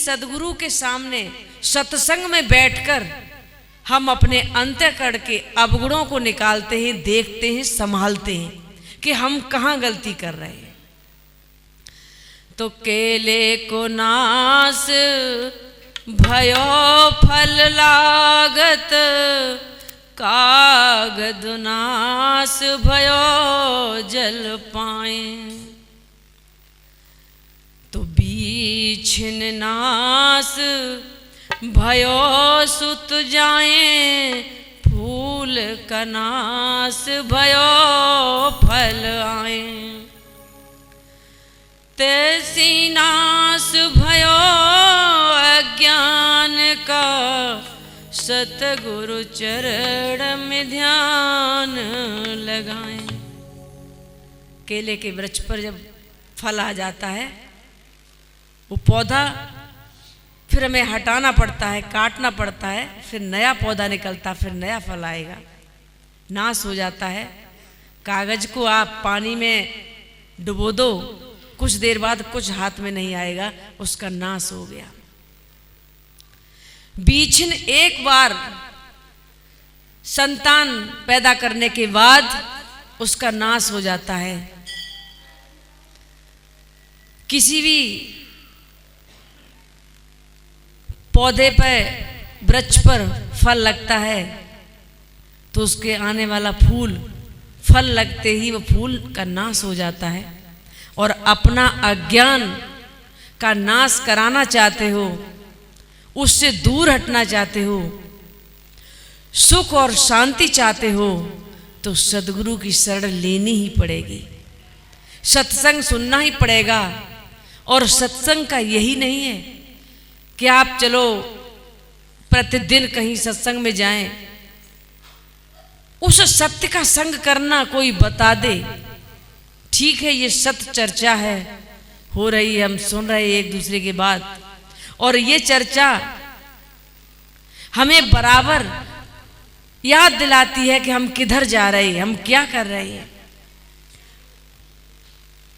सदगुरु के सामने सत्संग में बैठकर हम अपने अंतःकरण के अवगुणों को निकालते हैं, देखते हैं, संभालते हैं कि हम कहाँ गलती कर रहे हैं। तो केले को नास भयो फल लागत, कागद नास भयो जल पाए। तो बीछिन नास भयो सुत जाए, फूल का नास भयो फल आए। तैसी नास भयो अज्ञान का, सतगुरु चरण में ध्यान लगाएं। केले के वृक्ष पर जब फल आ जाता है, वो पौधा फिर हमें हटाना पड़ता है, काटना पड़ता है, फिर नया पौधा निकलता, फिर नया फल आएगा। नाश हो जाता है। कागज को आप पानी में डुबो दो, कुछ देर बाद कुछ हाथ में नहीं आएगा, उसका नाश हो गया। बीछिन एक बार संतान पैदा करने के बाद उसका नाश हो जाता है। किसी भी पौधे पर, वृक्ष पर फल लगता है तो उसके आने वाला फूल, फल लगते ही वो फूल का नाश हो जाता है। और अपना अज्ञान का नाश कराना चाहते हो, उससे दूर हटना चाहते हो, सुख और शांति चाहते हो, तो सद्गुरु की शरण लेनी ही पड़ेगी, सत्संग सुनना ही पड़ेगा। और सत्संग का यही नहीं है कि आप चलो प्रतिदिन कहीं सत्संग में जाएं, उस सत्य का संग करना कोई बता दे, ठीक है, ये सत्य चर्चा है, हो रही है, हम सुन रहे हैं एक दूसरे की बात, और ये चर्चा हमें बराबर याद दिलाती है कि हम किधर जा रहे हैं, हम क्या कर रहे हैं।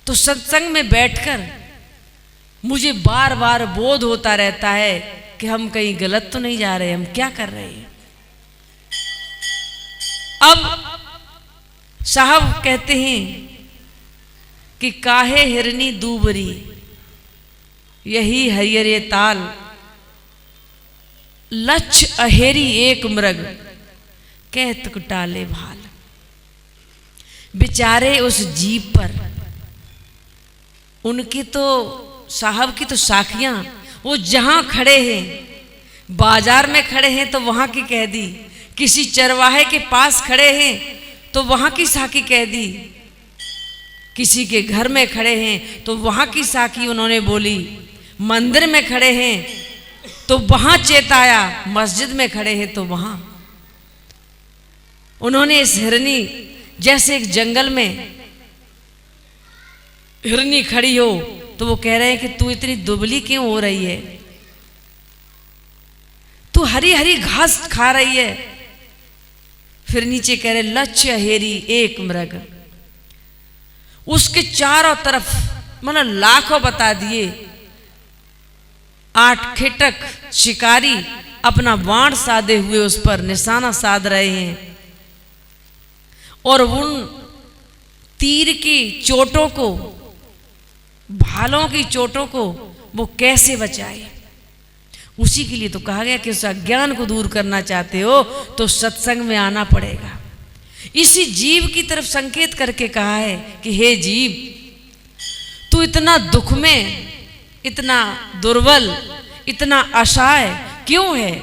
तो सत्संग में बैठकर मुझे बार बार बोध होता रहता है कि हम कहीं गलत तो नहीं जा रहे, हम क्या कर रहे हैं। अब साहब कहते हैं कि काहे हिरनी दूबरी, यही हरियरे ताल, लक्ष्य अहेरी एक मृग, कहत कुटाले भाल। बेचारे उस जीव पर, उनकी तो साहब की तो साखियां, वो जहां खड़े हैं, बाजार में खड़े हैं तो वहां की कह दी, किसी चरवाहे के पास खड़े हैं तो वहां की साखी कह दी, किसी के घर में खड़े हैं तो वहां की साखी उन्होंने बोली, मंदिर में खड़े हैं तो वहां चेताया, मस्जिद में खड़े हैं तो वहां। उन्होंने इस हिरनी, जैसे एक जंगल में हिरनी खड़ी हो तो वो कह रहे हैं कि तू इतनी दुबली क्यों हो रही है, तू हरी हरी घास खा रही है। फिर नीचे कह रहे लक्ष्य हेरी एक मृग, उसके चारों तरफ मतलब लाखों बता दिए, 8 खिटक शिकारी अपना बाण साधे हुए उस पर निशाना साध रहे हैं, और उन तीर की चोटों को, भालों की चोटों को वो कैसे बचाए। उसी के लिए तो कहा गया कि उस अज्ञान को दूर करना चाहते हो तो सत्संग में आना पड़ेगा। इसी जीव की तरफ संकेत करके कहा है कि हे जीव, तू इतना दुख में, इतना दुर्बल, इतना असहाय क्यों है।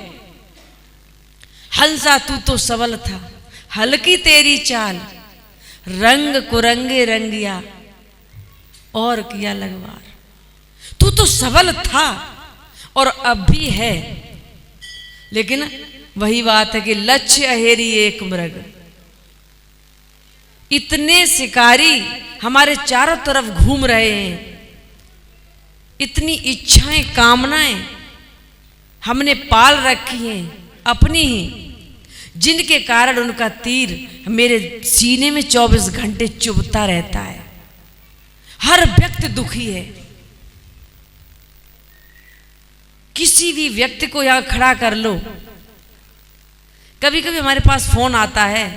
हंसा तू तो सबल था, हल्की तेरी चाल, रंग कुरंगे रंगिया और किया लगवार। तू तो सबल था और अब भी है, लेकिन वही बात है कि लक्ष्य अहेरी एक मृग। इतने शिकारी हमारे चारों तरफ घूम रहे हैं, इतनी इच्छाएं, कामनाएं हमने पाल रखी हैं अपनी ही, जिनके कारण उनका तीर मेरे सीने में 24 घंटे चुभता रहता है। हर व्यक्ति दुखी है, किसी भी व्यक्ति को यहाँ खड़ा कर लो। कभी कभी हमारे पास फोन आता है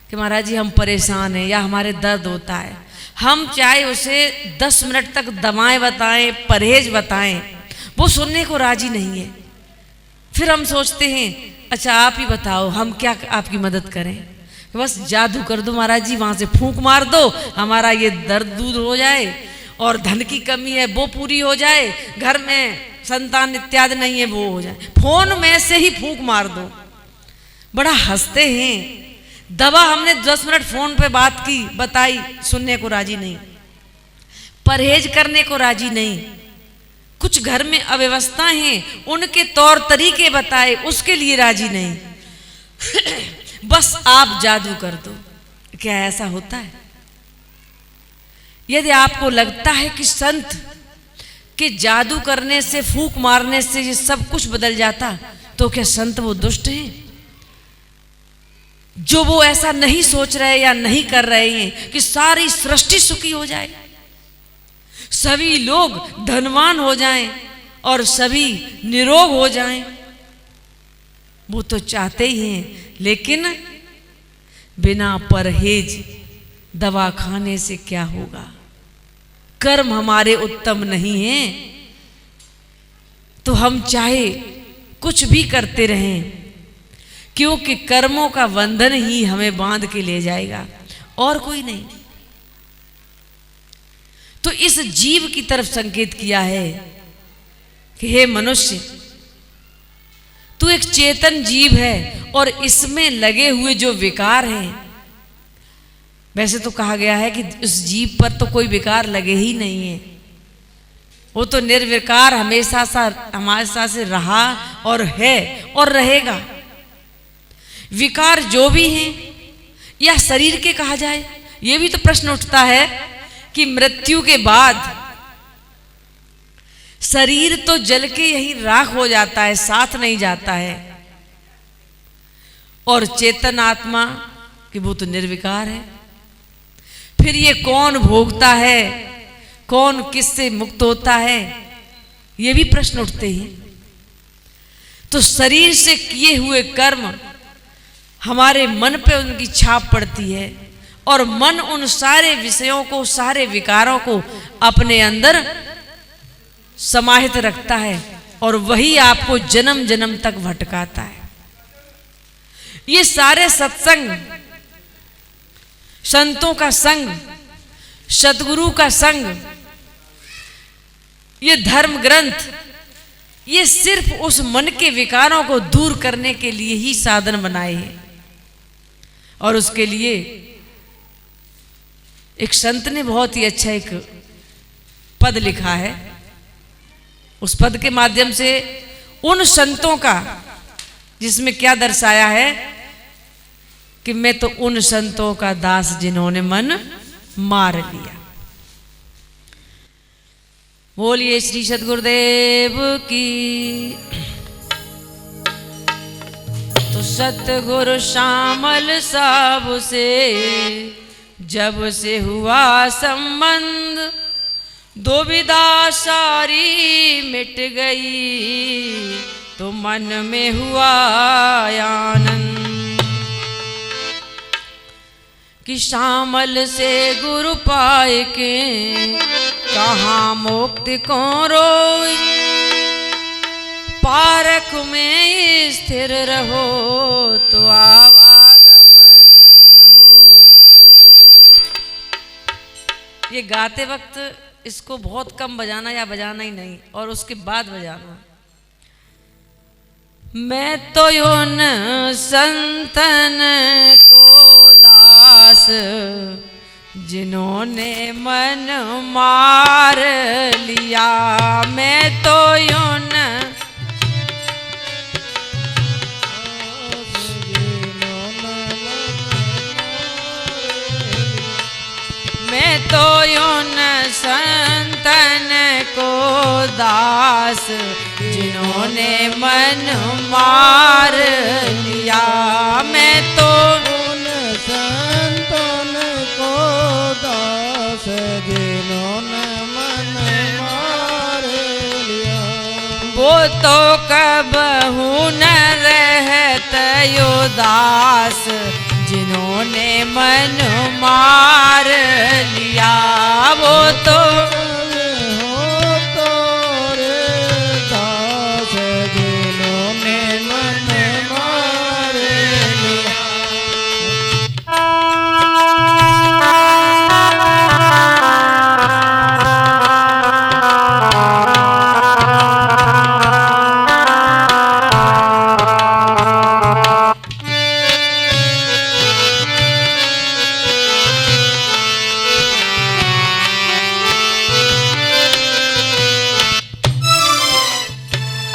कि महाराज जी हम परेशान हैं या हमारे दर्द होता है, हम चाहे उसे 10 मिनट तक दवाएं बताएं, परहेज बताएं, वो सुनने को राजी नहीं है। फिर हम सोचते हैं अच्छा आप ही बताओ हम क्या आपकी मदद करें। बस जादू कर दो महाराज जी, वहाँ से फूंक मार दो, हमारा ये दर्द दूर हो जाए और धन की कमी है वो पूरी हो जाए, घर में संतान इत्यादि नहीं है वो हो जाए। फोन में से ही फूंक मार दो। बड़ा हंसते हैं। दवा हमने 10 मिनट फोन पे बात की, बताई, सुनने को राजी नहीं, परहेज करने को राजी नहीं। कुछ घर में अव्यवस्था हैं, उनके तौर तरीके बताए, उसके लिए राजी नहीं। बस आप जादू कर दो। क्या ऐसा होता है? यदि आपको लगता है कि संत के जादू करने से, फूंक मारने से ये सब कुछ बदल जाता, तो क्या संत वो दुष्ट हैं? जो वो ऐसा नहीं सोच रहे या नहीं कर रहे हैं कि सारी सृष्टि सुखी हो जाए, सभी लोग धनवान हो जाएं और सभी निरोग हो जाएं, वो तो चाहते ही हैं। लेकिन बिना परहेज दवा खाने से क्या होगा? कर्म हमारे उत्तम नहीं हैं तो हम चाहे कुछ भी करते रहें, क्योंकि कर्मों का बंधन ही हमें बांध के ले जाएगा और कोई नहीं। तो इस जीव की तरफ संकेत किया है कि हे मनुष्य, तू एक चेतन जीव है और इसमें लगे हुए जो विकार हैं, वैसे तो कहा गया है कि उस जीव पर तो कोई विकार लगे ही नहीं है, वो तो निर्विकार हमेशा सा हमारे साथ से रहा और है और रहेगा। विकार जो भी हैं या शरीर के कहा जाए, ये भी तो प्रश्न उठता है कि मृत्यु के बाद शरीर तो जल के यही राख हो जाता है, साथ नहीं जाता है, और चेतन आत्मा कि वो तो निर्विकार है। फिर ये कौन भोगता है, कौन किससे मुक्त होता है, ये भी प्रश्न उठते हैं। तो शरीर से किए हुए कर्म हमारे मन पे उनकी छाप पड़ती है और मन उन सारे विषयों को, सारे विकारों को अपने अंदर समाहित रखता है और वही आपको जन्म जन्म तक भटकाता है। ये सारे सत्संग, संतों का संग, सतगुरु का संग, ये धर्म ग्रंथ, ये सिर्फ उस मन के विकारों को दूर करने के लिए ही साधन बनाए हैं। और उसके लिए एक संत ने बहुत ही अच्छा एक पद लिखा है। उस पद के माध्यम से उन संतों का, जिसमें क्या दर्शाया है कि मैं तो उन संतों का दास जिन्होंने मन मार लिया। बोलिए श्री सतगुरुदेव की। तो सतगुरु श्यामल साहब से जब से हुआ संबंध, दुविधा सारी मिट गई, तो मन में हुआ आनंद कि श्यामल से गुरु पाए के कहाँ मुक्ति को रोई, पारख में स्थिर रहो तो आवागमन न हो। ये गाते वक्त इसको बहुत कम बजाना या बजाना ही नहीं, और उसके बाद बजाना। मैं तो उन संतन को दास जिन्होंने मन मार लिया, मैं तो उन मैं तो उन संतन को दास जिन्होंने मन मार लिया, मैं तो उन संतन को दास जिन्होंने मन मार लिया। वो तो कबहू न रहत उदास, जिन्होंने मन मार लिया। वो तो हो तोरे दास, जिन्होंने मन मार लिया।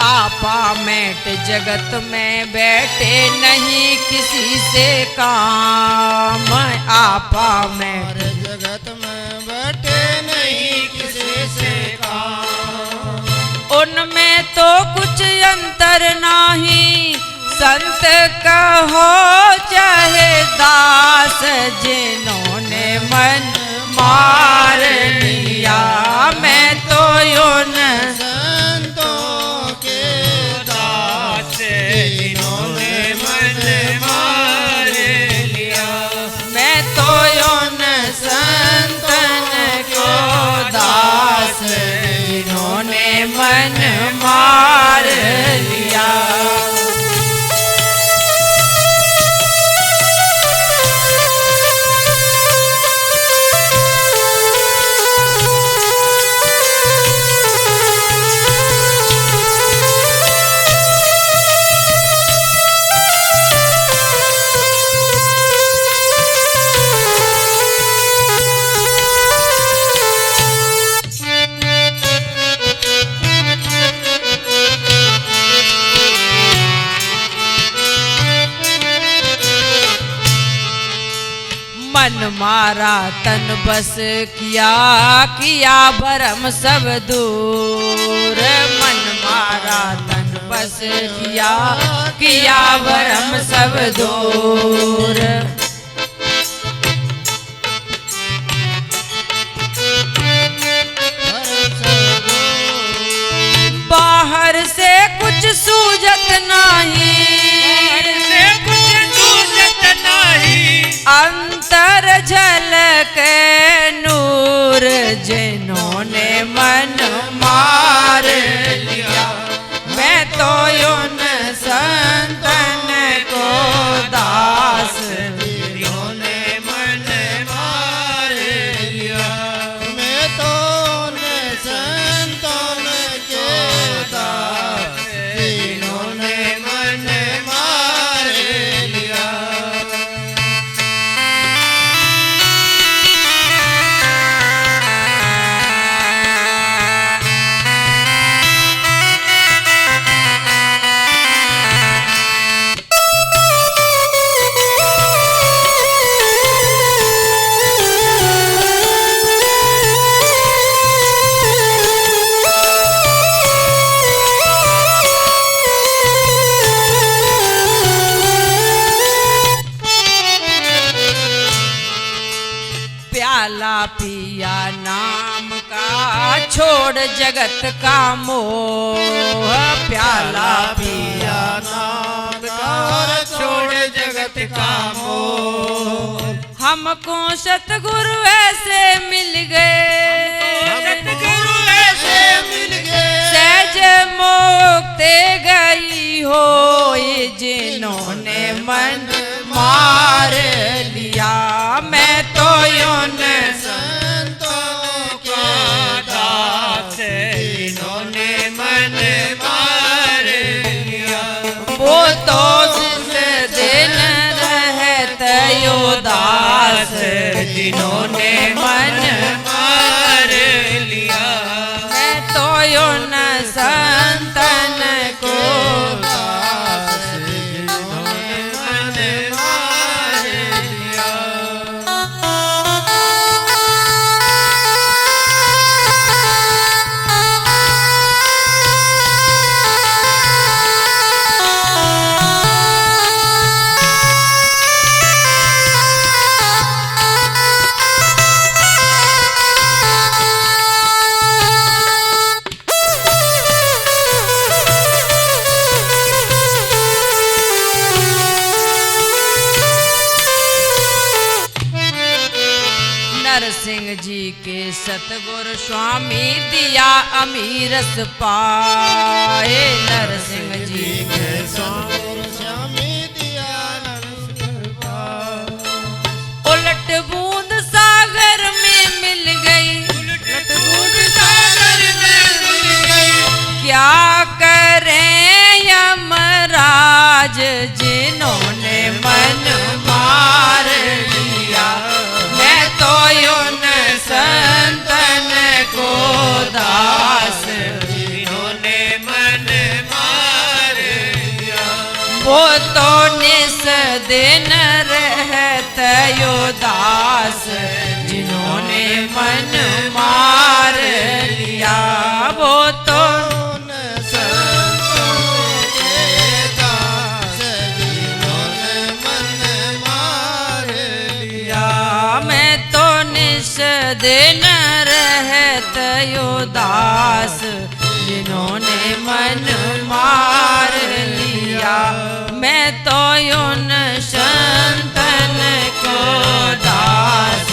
आपा मेट जगत में बैठे नहीं किसी से काम। आपा में और जगत में बैठे नहीं किसी से काम। उनमें तो कुछ अंतर नाही, संत कहो चाहे दास, जिन्होंने मन मार लिया। मैं तो यूं संतों के दास, जिन्होंने मन मार लिया। मैं तो यूं संतन को दास, जिन्होंने मन मार लिया। मन मारा तन बस किया, किया भरम सब दूर। मन मारा तन बस किया, किया भरम सब दूर। बाहर से कुछ सूझत नहीं, अंतर झलक नूर, जिन्होंने मन मार लिया। मैं तो यूं संतन को दास, जिन्होंने मन मार लिया। मैं तो संतों के दास, जिन्होंने मन मार लिया। प्याला पिया नाम का छोड़ जगत का मोह। प्याला पिया नाम का छोड़ जगत का मोह। हमको सतगुरु ऐसे मिल गए, सतगुरु ऐसे मिल गए, सहज मोक्ते गई हो, जिन्होंने मन मार लिया। मैं तो यूं संतों के दास, जिन्होंने मन मार लिया। वो तो जिस दिन रहत उदास, जिन्होंने मन मार लिया। मैं तो यूं संतन को दास, जिन्होंने मन मार लिया। सिंह जी के सतगुरु स्वामी दिया अमीरस पाए। नरसिंह जी के स्वामी दिया उलट बूंद सागर में मिल गई, उलट बूंद सागर में मिल गई। क्या करें यमराज जिन्होंने मन मार लिया। मैं तो उन संतन को दास जिन्होंने मन मार लिया। वो तो निस दिन रहत उदास जिन्होंने मन मार लिया। वो तो दिन रहत उदास जिन्होंने मन मार लिया। मैं तो उन संतन को दास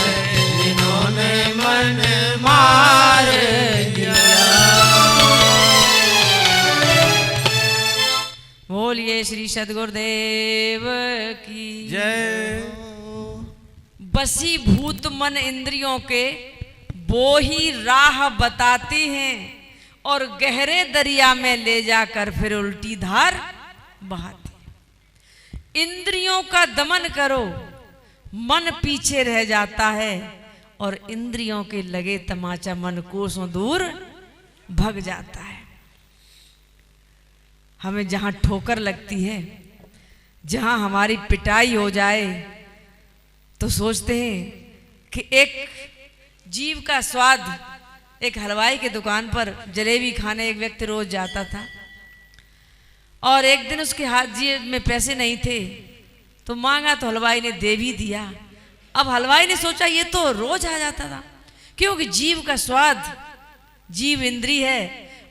जिन्होंने मन मार लिया। बोलिए श्री सद्गुरुदेव की जय। वशीभूत मन इंद्रियों के वो ही राह बताते हैं और गहरे दरिया में ले जाकर फिर उल्टी धार बहाते। इंद्रियों का दमन करो, मन पीछे रह जाता है और इंद्रियों के लगे तमाचा मन कोसों दूर भग जाता है। हमें जहां ठोकर लगती है, जहां हमारी पिटाई हो जाए, तो सोचते हैं कि एक जीव का स्वाद। एक हलवाई की दुकान पर जलेबी खाने एक व्यक्ति रोज जाता था और एक दिन उसके हाथ जेब में पैसे नहीं थे तो मांगा तो हलवाई ने दे भी दिया। अब हलवाई ने सोचा ये तो रोज आ जाता था, क्योंकि जीव का स्वाद, जीव इंद्री है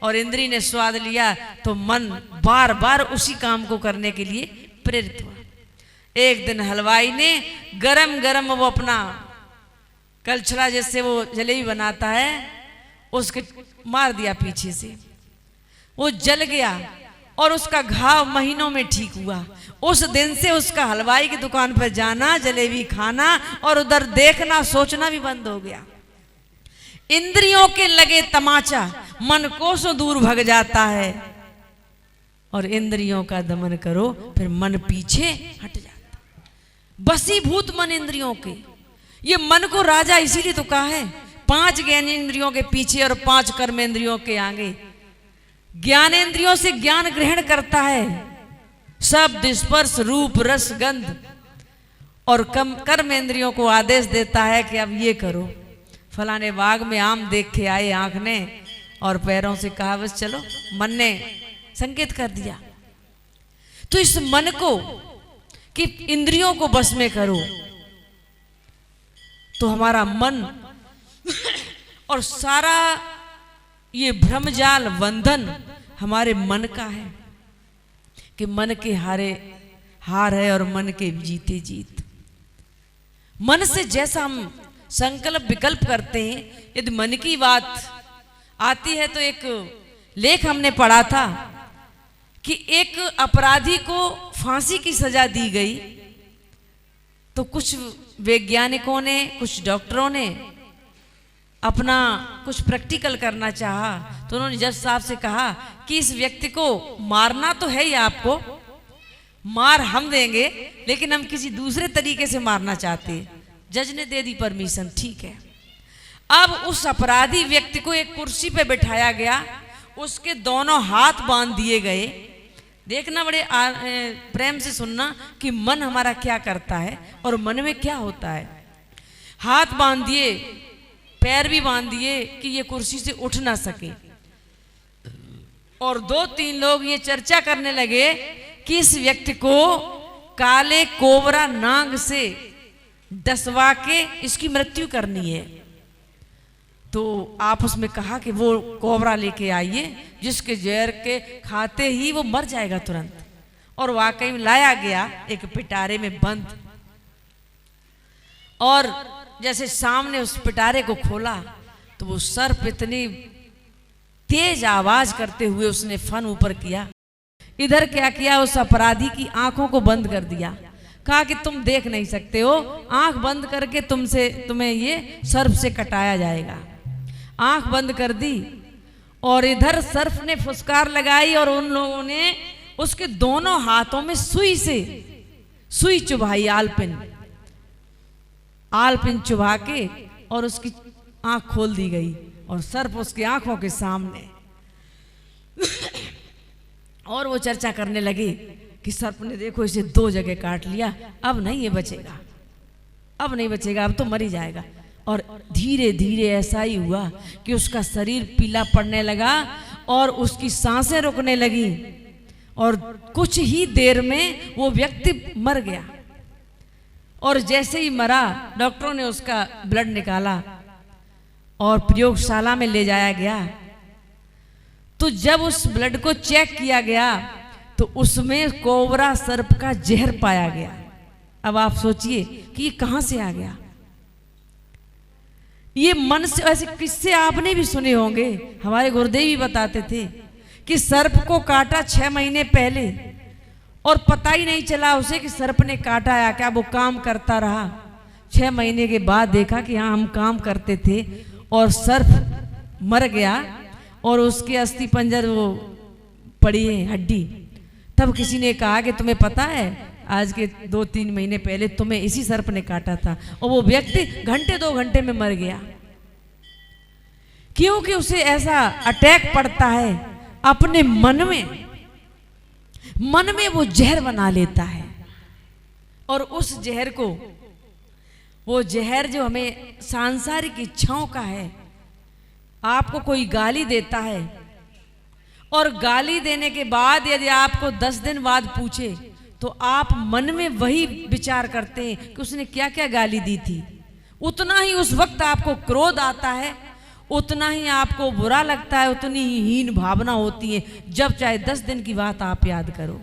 और इंद्री ने स्वाद लिया तो मन बार बार उसी काम को करने के लिए प्रेरित हुआ। एक दिन हलवाई ने गरम गरम वो अपना कलछड़ा जैसे वो जलेबी बनाता है उसके मार दिया पीछे से, वो जल गया और उसका घाव महीनों में ठीक हुआ। उस दिन से उसका हलवाई की दुकान पर जाना, जलेबी खाना और उधर देखना सोचना भी बंद हो गया। इंद्रियों के लगे तमाचा मन कोसों दूर भग जाता है और इंद्रियों का दमन करो फिर मन पीछे हट जाता। वशीभूत मन इंद्रियों के, ये मन को राजा इसीलिए तो कहा है 5 ज्ञानेंद्रियों के पीछे और 5 कर्मेंद्रियों के आगे। ज्ञानेंद्रियों से ज्ञान ग्रहण करता है, शब्द स्पर्श रूप रस गंध, और कर्मेंद्रियों को आदेश देता है कि अब ये करो। फलाने बाग में आम देख के आए आंख ने और पैरों से कहा बस चलो, मन ने संकेत कर दिया। तो इस मन को कि इंद्रियों को बस में करो तो हमारा मन और सारा ये भ्रमजाल बंधन हमारे मन का है कि मन के हार है और मन के जीते जीत। मन से जैसा हम संकल्प विकल्प करते हैं, यदि मन की बात आती है तो एक लेख हमने पढ़ा था कि एक अपराधी को फांसी की सजा दी गई तो कुछ वैज्ञानिकों ने, कुछ डॉक्टरों ने अपना कुछ प्रैक्टिकल करना चाहा तो उन्होंने जज साहब से कहा कि इस व्यक्ति को मारना तो है ही, आपको मार हम देंगे लेकिन हम किसी दूसरे तरीके से मारना चाहते हैं। जज ने दे दी परमिशन, ठीक है। अब उस अपराधी व्यक्ति को एक कुर्सी पे बिठाया गया, उसके दोनों हाथ बांध दिए गए। देखना बड़े प्रेम से सुनना कि मन हमारा क्या करता है और मन में क्या होता है। हाथ बांध दिए, पैर भी बांध दिए कि ये कुर्सी से उठ ना सके, और 2-3 लोग ये चर्चा करने लगे कि इस व्यक्ति को काले कोबरा नाग से डसवा के इसकी मृत्यु करनी है। तो आपस में कहा कि वो कोबरा लेके आइए जिसके जहर के खाते ही वो मर जाएगा तुरंत। और वाकई में लाया गया एक पिटारे में बंद, और जैसे सामने उस पिटारे को खोला तो वो सर्प इतनी तेज आवाज करते हुए उसने फन ऊपर किया। इधर क्या किया, उस अपराधी की आंखों को बंद कर दिया। कहा कि तुम देख नहीं सकते हो, आंख बंद करके तुम्हें ये सर्प से कटाया जाएगा। आंख बंद कर दी और इधर सर्प ने फुसकार लगाई और उन लोगों ने उसके दोनों हाथों में सुई चुभाई, आलपिन चुभा के, और उसकी आंख खोल दी गई और सर्प उसकी आंखों के सामने। और वो चर्चा करने लगे कि सर्प ने देखो इसे 2 जगह काट लिया, अब नहीं ये बचेगा, अब नहीं बचेगा, अब तो मर ही जाएगा। और धीरे धीरे ऐसा ही हुआ कि उसका शरीर पीला पड़ने लगा और उसकी सांसें रुकने लगी और कुछ ही देर में वो व्यक्ति मर गया। और जैसे ही मरा, डॉक्टरों ने उसका ब्लड निकाला और प्रयोगशाला में ले जाया गया। तो जब उस ब्लड को चेक किया गया तो उसमें कोबरा सर्प का जहर पाया गया। अब आप सोचिए कि ये कहां से आ गया। ये मन से, ऐसे किस्से आपने भी सुने होंगे, हमारे गुरुदेव भी बताते थे कि सर्प को काटा 6 महीने पहले और पता ही नहीं चला उसे कि सर्प ने काटा या क्या। वो काम करता रहा, 6 महीने के बाद देखा कि हाँ हम काम करते थे और सर्प मर गया और उसके अस्थि पंजर वो पड़ी है हड्डी। तब किसी ने कहा कि तुम्हें पता है आज के 2-3 महीने पहले तुम्हें इसी सर्प ने काटा था। और वो व्यक्ति घंटे 2 घंटे में मर गया, क्योंकि उसे ऐसा अटैक पड़ता है अपने मन में वो जहर बना लेता है। और उस जहर को, वो जहर जो हमें सांसारिक इच्छाओं का है, आपको कोई गाली देता है और गाली देने के बाद यदि आपको 10 दिन बाद पूछे तो आप मन में वही विचार करते हैं कि उसने क्या क्या गाली दी थी। उतना ही उस वक्त आपको क्रोध आता है, उतना ही आपको बुरा लगता है, उतनी ही हीन भावना होती है जब चाहे 10 दिन की बात आप याद करो।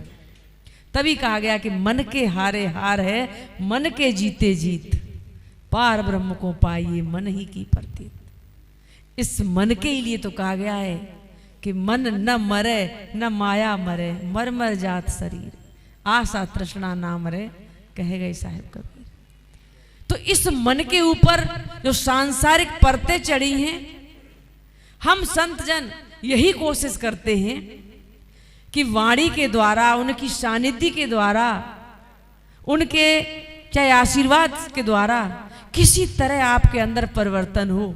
तभी कहा गया कि मन के हारे हार है, मन के जीते जीत, पार ब्रह्म को पाइए मन ही की प्रतीत। इस मन के ही लिए तो कहा गया है कि मन न मरे न माया मरे, मर मर जात शरीर, आशा तृष्णा ना मरे, कहे गए साहेब कबीर। तो इस मन के ऊपर जो सांसारिक परतें चढ़ी हैं, हम संत जन यही कोशिश करते हैं कि वाणी के द्वारा, उनकी सानिध्य के द्वारा, उनके चाहे आशीर्वाद के द्वारा किसी तरह आपके अंदर परिवर्तन हो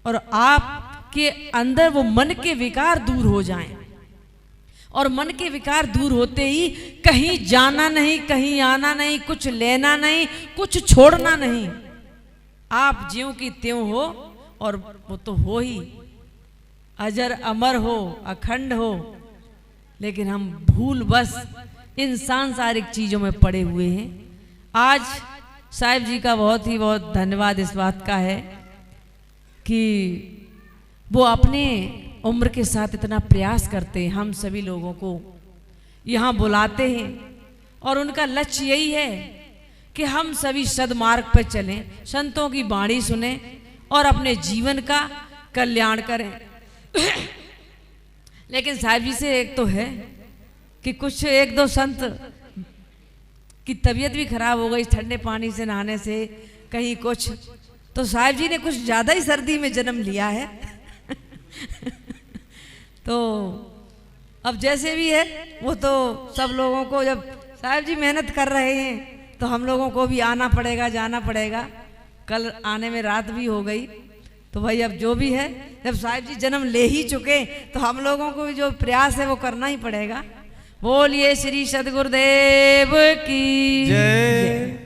और आपके अंदर वो मन के विकार दूर हो जाएं। और मन के विकार दूर होते ही कहीं जाना नहीं, कहीं आना नहीं, कुछ लेना नहीं, कुछ छोड़ना नहीं, आप ज्यों की त्यों हो और वो तो हो ही, अजर अमर हो, अखंड हो। लेकिन हम भूल बस इन सांसारिक चीजों में पड़े हुए हैं। आज साहिब जी का बहुत धन्यवाद इस बात का है कि वो अपने उम्र के साथ इतना प्रयास करते हैं, हम सभी लोगों को यहाँ बुलाते हैं और उनका लक्ष्य यही है कि हम सभी सद्मार्ग पर चलें, संतों की वाणी सुने और अपने जीवन का कल्याण करें। लेकिन साहिब जी से एक तो है कि कुछ 1-2 संत की तबीयत भी खराब हो गई ठंडे पानी से नहाने से, कहीं कुछ, तो साहिब जी ने कुछ ज़्यादा ही सर्दी में जन्म लिया है। तो अब जैसे भी है वो तो सब लोगों को, जब साहिब जी मेहनत कर रहे हैं तो हम लोगों को भी आना पड़ेगा, जाना पड़ेगा। कल आने में रात भी हो गई, तो भाई अब जो भी है, जब साहिब जी जन्म ले ही चुके तो हम लोगों को भी जो प्रयास है वो करना ही पड़ेगा। बोलिए श्री सद्गुरुदेव की जय।